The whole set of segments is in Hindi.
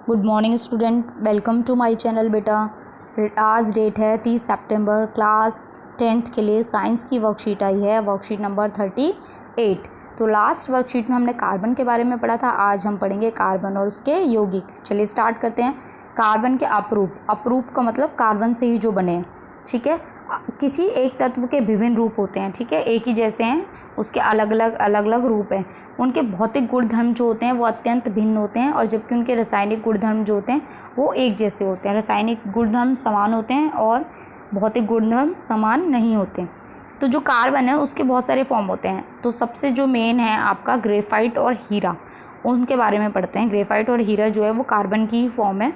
Good morning student, welcome to my channel. बेटा आज डेट है 30 सितंबर। क्लास 10th के लिए साइंस की वर्कशीट आई है, वर्कशीट नंबर 38। तो लास्ट वर्कशीट में हमने कार्बन के बारे में पढ़ा था, आज हम पढ़ेंगे कार्बन और उसके यौगिक। चलिए स्टार्ट करते हैं। कार्बन के अपरूप, अपरूप का मतलब कार्बन से ही जो बने हैं, ठीक है। किसी एक तत्व के विभिन्न रूप होते हैं, ठीक है, एक ही जैसे हैं, उसके अलग अलग रूप हैं। उनके भौतिक गुणधर्म जो होते हैं वो अत्यंत भिन्न होते हैं, और जबकि उनके रासायनिक गुणधर्म जो होते हैं वो एक जैसे होते हैं। रासायनिक गुणधर्म समान होते हैं और भौतिक गुणधर्म समान नहीं होते। तो जो कार्बन है उसके बहुत सारे फॉर्म होते हैं। तो सबसे जो मेन है आपका ग्रेफाइट और हीरा, उनके बारे में पढ़ते हैं। ग्रेफाइट और हीरा जो है वो कार्बन की ही फॉर्म है।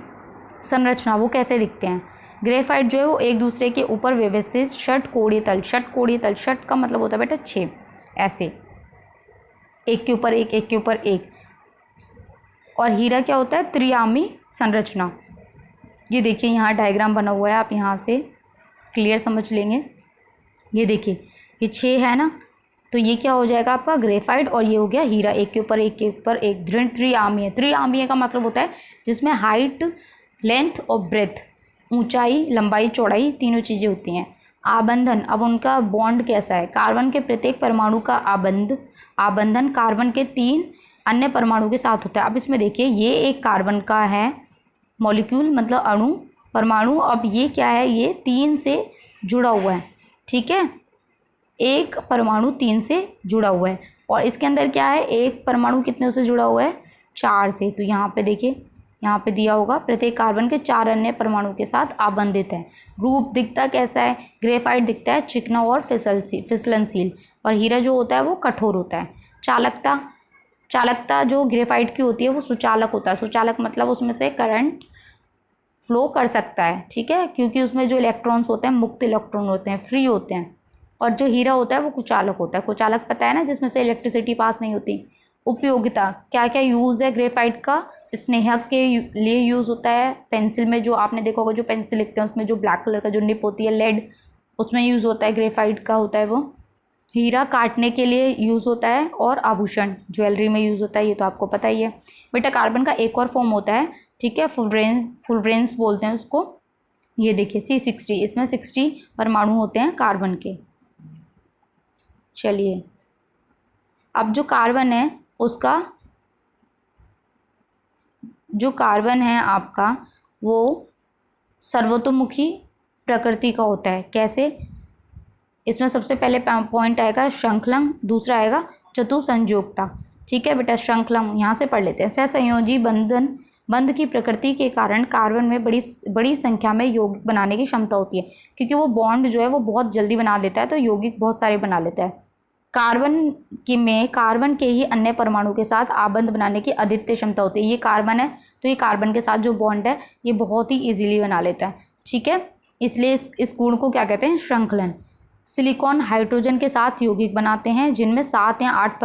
संरचना वो कैसे दिखते हैं। ग्रेफाइट जो है वो एक दूसरे के ऊपर व्यवस्थित षटकोणीय तल, षटकोणीय तल, षट का मतलब होता है बेटा 6, ऐसे एक के ऊपर एक, एक के ऊपर एक। और हीरा क्या होता है, त्रिआमी संरचना। ये देखिए यहाँ डायग्राम बना हुआ है, आप यहाँ से क्लियर समझ लेंगे। ये देखिए ये 6 है ना, तो ये क्या हो जाएगा आपका ग्रेफाइट, और ये हो गया हीरा, एक के ऊपर एक के ऊपर एक। दृढ़ त्रिआमीय, त्रिआमीय का मतलब होता है जिसमें हाइट, लेंथ और ब्रेथ, ऊंचाई, लंबाई, चौड़ाई, तीनों चीज़ें होती हैं। आबंधन, अब उनका बॉन्ड कैसा है। कार्बन के प्रत्येक परमाणु का आबंधन कार्बन के 3 अन्य परमाणु के साथ होता है। अब इसमें देखिए ये एक कार्बन का है मॉलिक्यूल, मतलब अणु, परमाणु। अब ये क्या है, ये 3 से जुड़ा हुआ है, ठीक है। एक परमाणु 3 से जुड़ा हुआ है, और इसके अंदर क्या है, एक परमाणु कितने से जुड़ा हुआ है, 4 से। तो यहाँ पे देखिए, यहाँ पे दिया होगा प्रत्येक कार्बन के 4 अन्य परमाणु के साथ आबंधित है। रूप दिखता कैसा है, ग्रेफाइट दिखता है चिकना और फिसलनशील, और हीरा जो होता है वो कठोर होता है। चालकता, चालकता जो ग्रेफाइट की होती है वो सुचालक होता है। सुचालक मतलब उसमें से करंट फ्लो कर सकता है, ठीक है, क्योंकि उसमें जो इलेक्ट्रॉन्स होते हैं मुक्त इलेक्ट्रॉन होते हैं, फ्री होते हैं। और जो हीरा होता है वो कुचालक होता है। कुचालक पता है ना, जिसमें से इलेक्ट्रिसिटी पास नहीं होती। उपयोगिता, क्या क्या यूज़ है ग्रेफाइट का। स्नेहक के लिए यूज़ होता है। पेंसिल में जो आपने देखा होगा, जो पेंसिल लिखते हैं उसमें जो ब्लैक कलर का जो निप होती है, लेड, उसमें यूज़ होता है, ग्रेफाइट का होता है वो। हीरा काटने के लिए यूज़ होता है, और आभूषण ज्वेलरी में यूज़ होता है, ये तो आपको पता ही है। बेटा कार्बन का एक और फॉर्म होता है, ठीक है, फुलरेंस बोलते हैं उसको। ये देखिए C60, इसमें 60 परमाणु होते हैं कार्बन के। चलिए अब जो कार्बन है उसका, जो कार्बन है आपका वो सर्वतोमुखी प्रकृति का होता है। कैसे, इसमें सबसे पहले पॉइंट आएगा श्रृंखलन, दूसरा आएगा चतुसंयोगता, ठीक है बेटा। श्रृंखलन यहाँ से पढ़ लेते हैं। सहसंयोजी बंध की प्रकृति के कारण कार्बन में बड़ी संख्या में यौगिक बनाने की क्षमता होती है, क्योंकि वो बॉन्ड जो है वो बहुत जल्दी बना लेता है, तो यौगिक बहुत सारे बना लेता है। कार्बन के ही अन्य परमाणु के साथ आबंध बनाने की अद्वितीय क्षमता होती है। ये कार्बन है तो ये कार्बन के साथ जो बॉन्ड है ये बहुत ही इजीली बना लेता है, ठीक है। इसलिए इस गुण को क्या कहते हैं, श्रृंखलन। सिलिकॉन हाइड्रोजन के साथ यौगिक बनाते हैं, जिनमें 7 या 8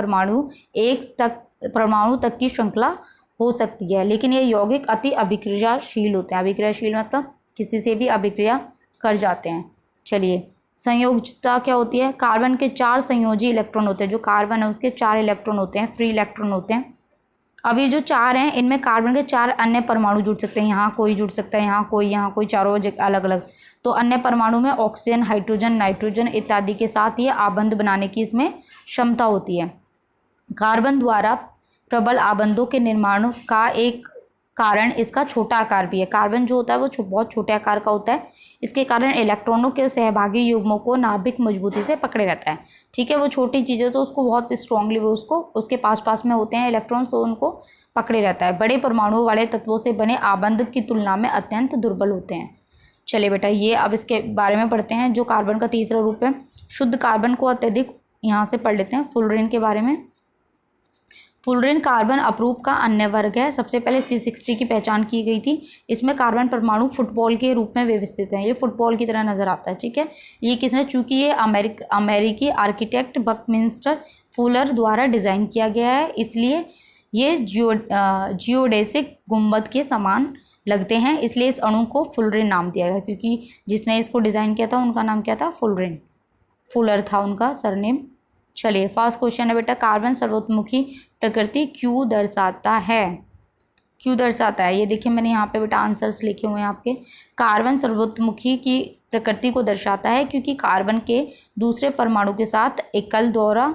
परमाणु तक की श्रृंखला हो सकती है, लेकिन ये यौगिक अति अभिक्रियाशील होते हैं। अभिक्रियाशील मतलब किसी से भी अभिक्रिया कर जाते हैं। चलिए संयोजकता क्या होती है। कार्बन के 4 संयोजी इलेक्ट्रॉन होते हैं। जो कार्बन है उसके 4 इलेक्ट्रॉन होते हैं, फ्री इलेक्ट्रॉन होते हैं। अब ये जो 4 हैं इनमें कार्बन के 4 अन्य परमाणु जुड़ सकते हैं। यहाँ कोई जुड़ सकता है, यहाँ कोई, चारों अलग अलग। तो अन्य परमाणु में ऑक्सीजन, हाइड्रोजन, नाइट्रोजन इत्यादि के साथ ये आबंध बनाने की इसमें क्षमता होती है। कार्बन द्वारा प्रबल आबंधों के निर्माण का एक कारण इसका छोटा आकार भी है। कार्बन जो होता है वो बहुत छोटे आकार का होता है, इसके कारण इलेक्ट्रॉनों के सहभागी युग्मों को नाभिक मजबूती से पकड़े रहता है, ठीक है। वो छोटी चीज़ें तो उसको बहुत स्ट्रांगली वो उसको उसके पास में होते हैं इलेक्ट्रॉन्स, तो उनको पकड़े रहता है। बड़े परमाणुओं वाले तत्वों से बने आबंध की तुलना में अत्यंत दुर्बल होते हैं। चलिए बेटा ये अब इसके बारे में पढ़ते हैं। जो कार्बन का तीसरा रूप है शुद्ध कार्बन को अत्यधिक, यहाँ से पढ़ लेते हैं फुलरेन के बारे में। फुलरेन कार्बन अपरूप का अन्य वर्ग है। सबसे पहले C60 की पहचान की गई थी। इसमें कार्बन परमाणु फुटबॉल के रूप में व्यवस्थित है। ये फुटबॉल की तरह नजर आता है, ठीक है। ये किसने, चूंकि ये अमेरिकी आर्किटेक्ट बकमिंस्टर फुलर द्वारा डिजाइन किया गया है, इसलिए ये जियोडेसिक गुंबद के समान लगते हैं, इसलिए इस अणु को फुलरेन नाम दिया गया, क्योंकि जिसने इसको डिजाइन किया था उनका नाम क्या था, फुलरेन, फुलर था उनका सरनेम। चलिए फर्स्ट क्वेश्चन है बेटा, कार्बन सर्वतोमुखी प्रकृति क्यों दर्शाता है। क्यों दर्शाता है? ये देखिए मैंने यहाँ पे बेटा आंसर्स लिखे हुए हैं आपके। कार्बन सर्वोत्मुखी की प्रकृति को दर्शाता है क्योंकि कार्बन के दूसरे परमाणु के साथ एकल दोहरा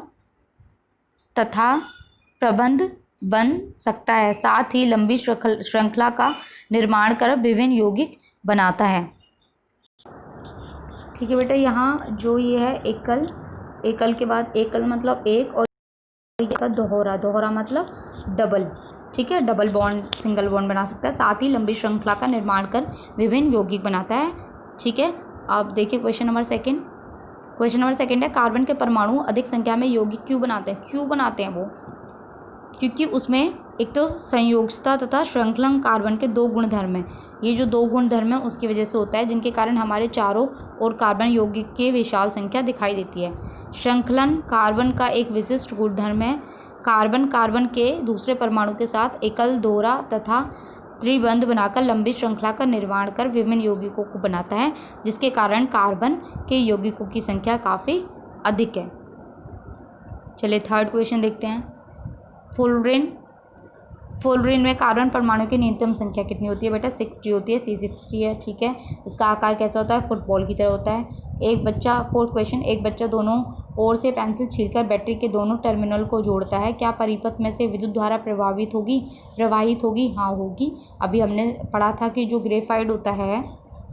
तथा प्रबंध बन सकता है, साथ ही लंबी श्रृंखला का निर्माण कर विभिन्न यौगिक बनाता है। ठीक है बेटा, यहाँ जो ये है एकल, एकल के बाद एकल मतलब एक, और का दोहरा, दोहरा मतलब डबल। ठीक है, डबल बॉन्ड सिंगल बॉन्ड बना सकता है, साथ ही लंबी श्रृंखला का निर्माण कर विभिन्न यौगिक बनाता है। ठीक है, अब देखिए question number second. Question number second है कार्बन के परमाणु अधिक संख्या में यौगिक क्यों बनाते हैं? क्यों बनाते हैं वो? क्योंकि उसमें एक तो संयोजकता तथा श्रृंखलन कार्बन के दो गुणधर्म हैं। ये जो दो गुणधर्म है उसकी वजह से होता है, जिनके कारण हमारे चारों ओर कार्बन यौगिक की विशाल संख्या दिखाई देती है। श्रृंखलन कार्बन का एक विशिष्ट गुणधर्म है। कार्बन कार्बन के दूसरे परमाणु के साथ एकल, दोहरा तथा त्रिबंध बनाकर लंबी श्रृंखला का निर्माण कर विभिन्न यौगिकों को बनाता है, जिसके कारण कार्बन के यौगिकों की संख्या काफ़ी अधिक है। चलिए थर्ड क्वेश्चन देखते हैं। फुलरिन में कार्बन परमाणु की न्यूनतम संख्या कितनी होती है? बेटा 60 होती है, C60 है। ठीक है, इसका आकार कैसा होता है? फुटबॉल की तरह होता है। एक बच्चा, फोर्थ क्वेश्चन, एक बच्चा दोनों ओर से पेंसिल छीलकर बैटरी के दोनों टर्मिनल को जोड़ता है, क्या परिपथ में से विद्युत धारा प्रवाहित होगी? हाँ होगी। अभी हमने पढ़ा था कि जो ग्रेफाइट होता है,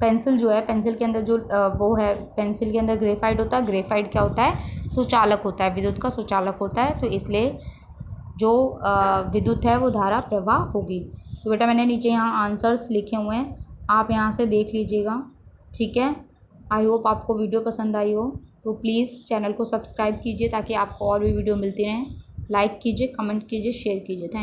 पेंसिल जो है, पेंसिल के अंदर जो वो है, पेंसिल के अंदर ग्रेफाइट होता है। ग्रेफाइट क्या होता है? सुचालक होता है, विद्युत का सुचालक होता है। तो इसलिए जो विद्युत है वो धारा प्रवाह होगी। तो बेटा मैंने नीचे यहाँ आंसर्स लिखे हुए हैं, आप यहाँ से देख लीजिएगा। ठीक है, आई होप आपको वीडियो पसंद आई हो, तो प्लीज़ चैनल को सब्सक्राइब कीजिए ताकि आपको और भी वीडियो मिलती रहें। लाइक कीजिए, कमेंट कीजिए, शेयर कीजिए। थैंक